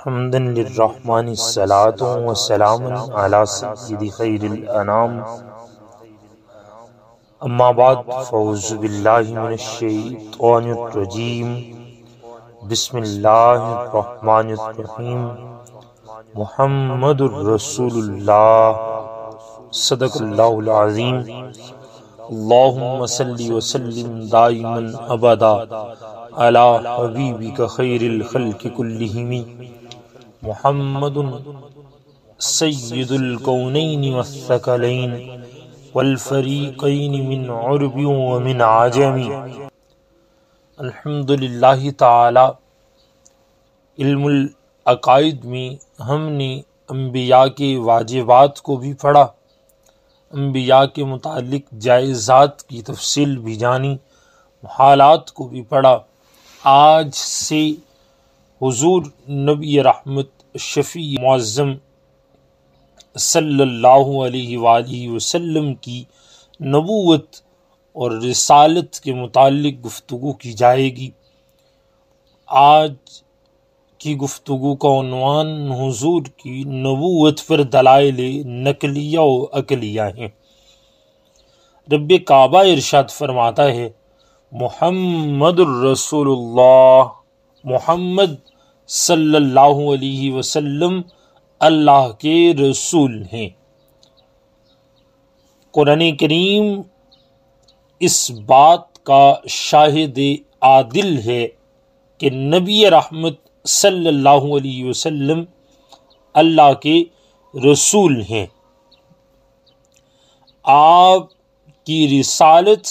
حمدا للرحمن الصلاة والسلام على سید خیر الانام اما بعد فاعوذ باللہ من الشیطان الرجیم بسم اللہ الرحمن الرحیم محمد الرسول اللہ صدق اللہ العظیم اللہم صلی وسلم دائما ابدا علی حبیبک خیر الخلق کلہم محمد سید الکونین والثقلین والفریقین من عرب ومن عجم۔ الحمدللہ تعالی علم العقائد میں ہم نے انبیاء کے واجبات کو بھی پڑھا، انبیاء کے متعلق جائزات کی تفصیل بھی جانی، حالات کو بھی پڑھا۔ آج سے حضور نبی رحمت شفیع معظم صلی اللہ علیہ وآلہ وسلم کی نبوت اور رسالت کے متعلق گفتگو کی جائے گی۔ آج کی گفتگو کا عنوان حضور کی نبوت پر دلائل نقلیہ و عقلیہ ہیں۔ رب کعبہ ارشاد فرماتا ہے محمد الرسول اللہ، محمد صلی اللہ علیہ وسلم اللہ کے رسول ہیں۔ قرآن کریم اس بات کا شاہد عادل ہے کہ نبی رحمت صلی اللہ علیہ وسلم اللہ کے رسول ہیں۔ آپ کی رسالت،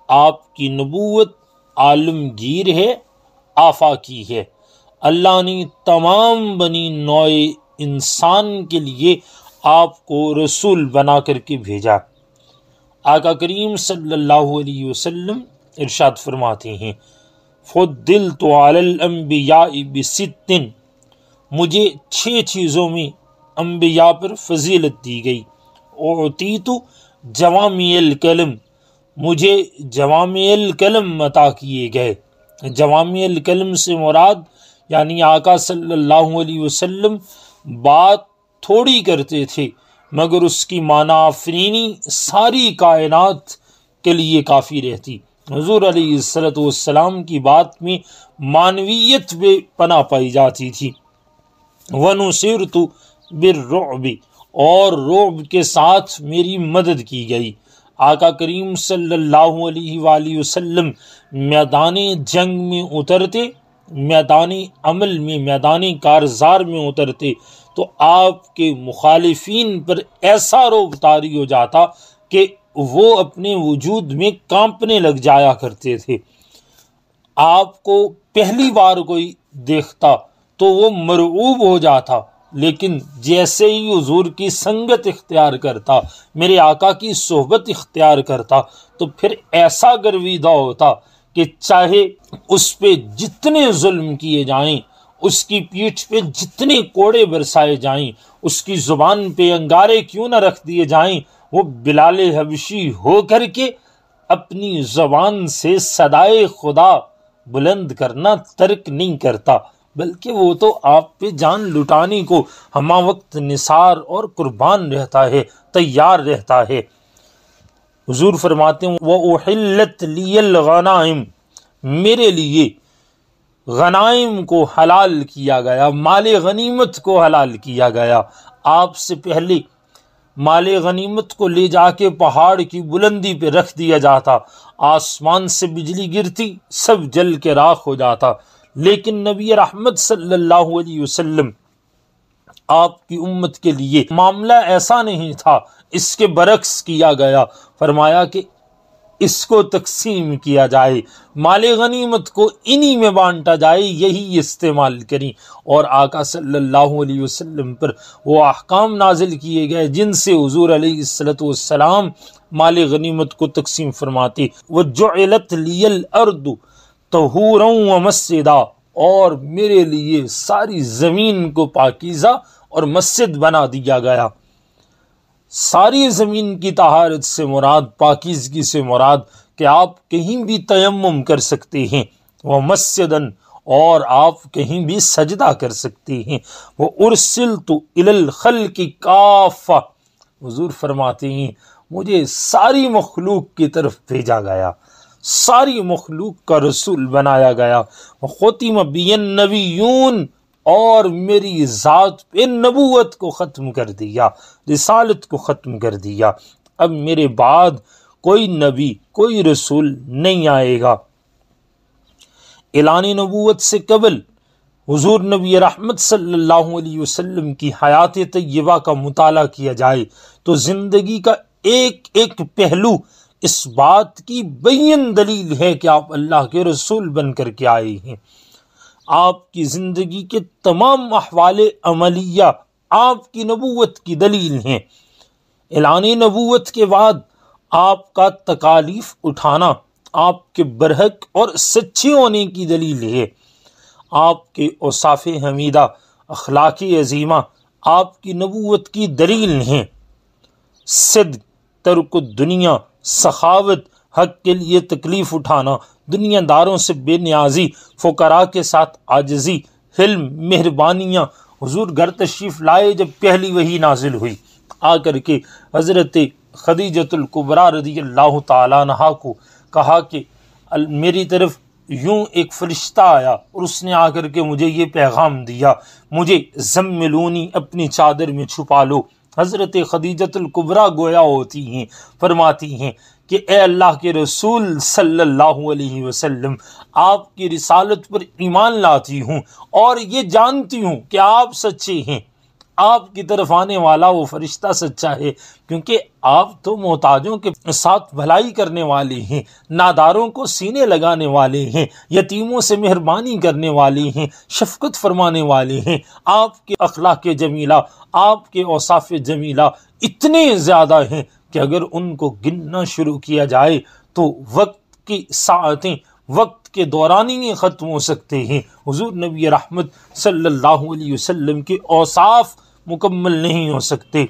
آپ کی نبوت عالمگیر ہے، آفاقی ہے۔ اللہ نے تمام بنی نوع انسان کے لیے آپ کو رسول بنا کر کے بھیجا۔ آقا کریم صلی اللہ علیہ وسلم ارشاد فرماتے ہیں فضلت علی الانبیاء بست، مجھے 6 چیزوں میں انبیاء پر فضیلت دی گئی۔ اعطیت جوامع الکلم، مجھے جوامع الکلم عطا کیے گئے۔ جوامع الکلم سے مراد یعنی آقا صلی اللہ علیہ وسلم بات تھوڑی کرتے تھے مگر اس کی معنی آفرینی ساری کائنات کے لیے کافی رہتی۔ حضور علیہ السلام کی بات میں معنویت بے پناہ پائی جاتی تھی۔ وَنُصِرْتُ بِالرُّعْبِ، اور رعب کے ساتھ میری مدد کی گئی۔ آقا کریم صلی اللہ علیہ وآلہ وسلم میدان جنگ میں اترتے، میدان عمل میں، میدان کارزار میں اترتے تو آپ کے مخالفین پر ایسا رعب طاری ہو جاتا کہ وہ اپنے وجود میں کانپنے لگ جایا کرتے تھے۔ آپ کو پہلی بار کوئی دیکھتا تو وہ مرعوب ہو جاتا، لیکن جیسے ہی حضور کی سنگت اختیار کرتا، میرے آقا کی صحبت اختیار کرتا تو پھر ایسا گرویدہ ہوتا کہ چاہے اس پہ جتنے ظلم کیے جائیں، اس کی پیٹھ پہ جتنے کوڑے برسائے جائیں، اس کی زبان پہ انگارے کیوں نہ رکھ دیے جائیں، وہ بلال حبشی ہو کر کے اپنی زبان سے صدائے خدا بلند کرنا ترک نہیں کرتا، بلکہ وہ تو آپ پہ جان لٹانے کو ہمہ وقت نثار اور قربان رہتا ہے، تیار رہتا ہے۔ حضور فرماتے ہیں وَأُحِلَّتْ لِيَ الْغَنَائِمُ، میرے لیے غنائم کو حلال کیا گیا، مال غنیمت کو حلال کیا گیا۔ آپ سے پہلے مال غنیمت کو لے جا کے پہاڑ کی بلندی پہ رکھ دیا جاتا، آسمان سے بجلی گرتی، سب جل کے راکھ ہو جاتا، لیکن نبی رحمت صلی اللہ علیہ وسلم آپ کی امت کے لیے معاملہ ایسا نہیں تھا، اس کے برعکس کیا گیا۔ فرمایا کہ اس کو تقسیم کیا جائے، مال غنیمت کو انہی میں بانٹا جائے، یہی استعمال کریں۔ اور آقا صلی اللہ علیہ وسلم پر وہ احکام نازل کیے گئے جن سے حضور علیہ السلام مال غنیمت کو تقسیم فرماتے۔ وَجُعِلَتْ لِيَ الْأَرْضُ طَهُورًا وَمَسْجِدًا، اور میرے لیے ساری زمین کو پاکیزہ اور مسجد بنا دیا گیا۔ ساری زمین کی طہارت سے مراد، پاکیزگی سے مراد کہ آپ کہیں بھی تیمم کر سکتے ہیں۔ وَمَسْجِدًا، اور آپ کہیں بھی سجدہ کر سکتے ہیں۔ وہ ارسلت الی الخلق کافہ، حضور فرماتے ہیں مجھے ساری مخلوق کی طرف بھیجا گیا، ساری مخلوق کا رسول بنایا گیا۔ ختم بی النبیون، اور میری ذات پہ نبوت کو ختم کر دیا، رسالت کو ختم کر دیا۔ اب میرے بعد کوئی نبی کوئی رسول نہیں آئے گا۔ اعلان نبوت سے قبل حضور نبی رحمت صلی اللہ علیہ وسلم کی حیات طیبہ کا مطالعہ کیا جائے تو زندگی کا ایک ایک پہلو اس بات کی بین دلیل ہے کہ آپ اللہ کے رسول بن کر کے آئے ہیں۔ آپ کی زندگی کے تمام احوال عملیہ آپ کی نبوت کی دلیل ہیں۔ اعلان نبوت کے بعد آپ کا تکالیف اٹھانا آپ کے برحق اور سچے ہونے کی دلیل ہے۔ آپ کے اوصاف حمیدہ، اخلاق عظیمہ آپ کی نبوت کی دلیل ہیں۔ صدق، ترک الدنیا، سخاوت، حق کے لیے تکلیف اٹھانا، دنیا داروں سے بے نیازی، فقراء کے ساتھ عاجزی، حلم، مہربانیاں۔ حضور گھر تشریف لائے جب پہلی وحی نازل ہوئی، آ کر کے حضرت خدیجۃ الکبریٰ رضی اللہ تعالیٰ عنہا کو کہا کہ میری طرف یوں ایک فرشتہ آیا اور اس نے آ کر کے مجھے یہ پیغام دیا، مجھے زملونی، اپنی چادر میں چھپا لو۔ حضرت خدیجۃ الکبریٰ گویا ہوتی ہیں، فرماتی ہیں کہ اے اللہ کے رسول صلی اللہ علیہ وسلم، آپ کی رسالت پر ایمان لاتی ہوں اور یہ جانتی ہوں کہ آپ سچے ہیں، آپ کی طرف آنے والا وہ فرشتہ سچا ہے، کیونکہ آپ تو محتاجوں کے ساتھ بھلائی کرنے والے ہیں، ناداروں کو سینے لگانے والے ہیں، یتیموں سے مہربانی کرنے والے ہیں، شفقت فرمانے والے ہیں۔ آپ کے اخلاق جمیلہ، آپ کے اوصاف جمیلہ اتنے زیادہ ہیں کہ اگر ان کو گننا شروع کیا جائے تو وقت کی ساعتیں وقت کے دوران ہی نہیں ختم ہو سکتے ہیں۔ حضور نبی رحمت صلی اللہ علیہ وسلم کے اوصاف مکمل نہیں ہو سکتے۔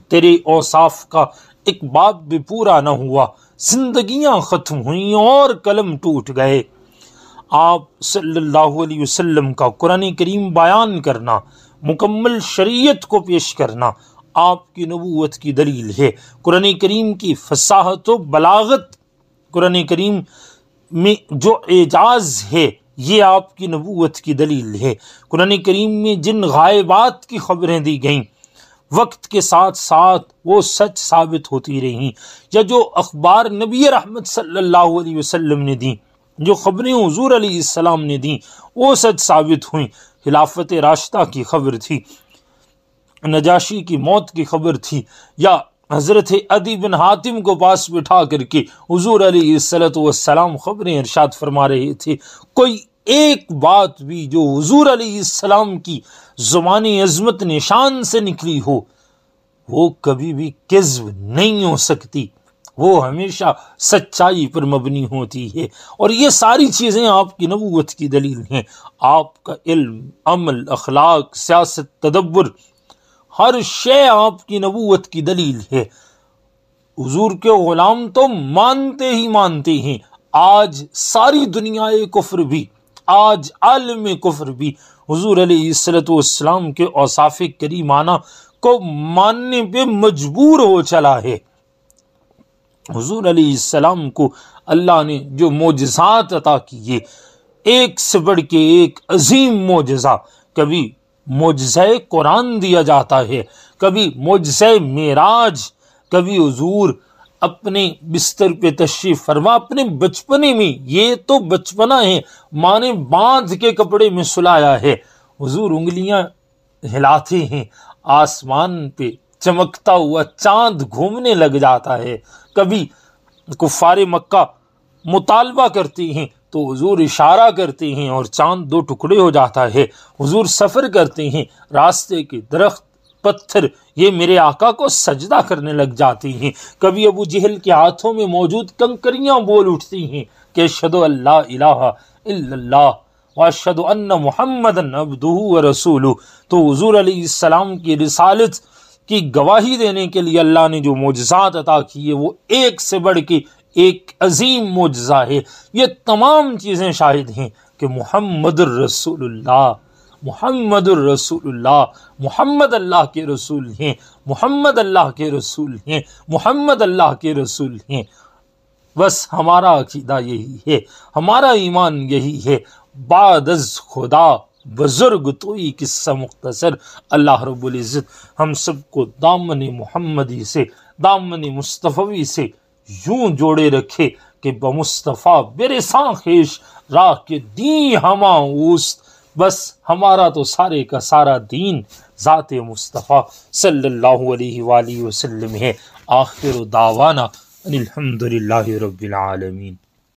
تیرے اوصاف کا ایک باب بھی پورا نہ ہوا، زندگیاں ختم ہوئیں اور قلم ٹوٹ گئے۔ آپ صلی اللہ علیہ وسلم کا قرآن کریم بیان کرنا، مکمل شریعت کو پیش کرنا آپ کی نبوت کی دلیل ہے۔ قرآن کریم کی فصاحت و بلاغت، قرآن کریم میں جو اعجاز ہے یہ آپ کی نبوت کی دلیل ہے۔ قرآن کریم میں جن غائبات کی خبریں دی گئیں وقت کے ساتھ ساتھ وہ سچ ثابت ہوتی رہیں، یا جو اخبار نبی رحمت صلی اللہ علیہ وسلم نے دیں، جو خبریں حضور علیہ السلام نے دیں وہ سچ ثابت ہوئیں۔ خلافت راشدہ کی خبر تھی، نجاشی کی موت کی خبر تھی، یا حضرت عدی بن حاتم کو پاس بٹھا کر کے حضور علیہ السلام خبریں ارشاد فرما رہے تھے، کوئی ایک بات بھی جو حضور علیہ السلام کی زبان عظمت نشان سے نکلی ہو وہ کبھی بھی کذب نہیں ہو سکتی، وہ ہمیشہ سچائی پر مبنی ہوتی ہے۔ اور یہ ساری چیزیں آپ کی نبوت کی دلیل ہیں۔ آپ کا علم، عمل، اخلاق، سیاست، تدبر، ہر شے آپ کی نبوت کی دلیل ہے۔ حضور کے غلام تو مانتے ہی مانتے ہیں، آج ساری دنیا کفر بھی، آج عالم کفر بھی حضور علیہ السلام کے اوصاف کریمانہ کو ماننے پہ مجبور ہو چلا ہے۔ حضور علیہ السلام کو اللہ نے جو معجزات عطا کیے، ایک سے بڑھ کے ایک عظیم معجزہ، کبھی معجزہ قرآن دیا جاتا ہے، کبھی معجزہ معراج، کبھی حضور اپنے بستر پہ تشریف فرما اپنے بچپنے میں، یہ تو بچپنا ہے، ماں نے باندھ کے کپڑے میں سلایا ہے، حضور انگلیاں ہلاتے ہیں، آسمان پہ چمکتا ہوا چاند گھومنے لگ جاتا ہے، کبھی کفار مکہ مطالبہ کرتے ہیں تو حضور اشارہ کرتے ہیں اور چاند دو ٹکڑے ہو جاتا ہے، حضور سفر کرتے ہیں، راستے کے درخت، پتھر یہ میرے آقا کو سجدہ کرنے لگ جاتی ہیں، کبھی ابو جہل کے ہاتھوں میں موجود کنکریاں بول اٹھتی ہیں کہ اشہد ان لا الہ الا اللہ واشہد ان محمدًا عبدہ ورسولہ۔ تو حضور علیہ السلام کی رسالت کی گواہی دینے کے لیے اللہ نے جو معجزات عطا کیے وہ ایک سے بڑھ کے ایک عظیم معجزہ ہے۔ یہ تمام چیزیں شاہد ہیں کہ محمد الرسول اللہ، محمد الرسول اللہ، محمد اللہ کے رسول ہیں، محمد اللہ کے رسول ہیں، محمد اللہ کے رسول ہیں۔ بس ہمارا عقیدہ یہی ہے، ہمارا ایمان یہی ہے۔ بعد از خدا بزرگ توئی قصہ مختصر، اللہ رب العزت ہم سب کو دامن محمدی سے، دامن مصطفی سے یوں جوڑے رکھے کہ بمصطفیٰ برساں خیش راہ کے دین ہماں اوست۔ بس ہمارا تو سارے کا سارا دین ذات مصطفیٰ صلی اللہ علیہ وآلہ وسلم ہے۔ آخر دعوانا ان الحمد للہ رب العالمین۔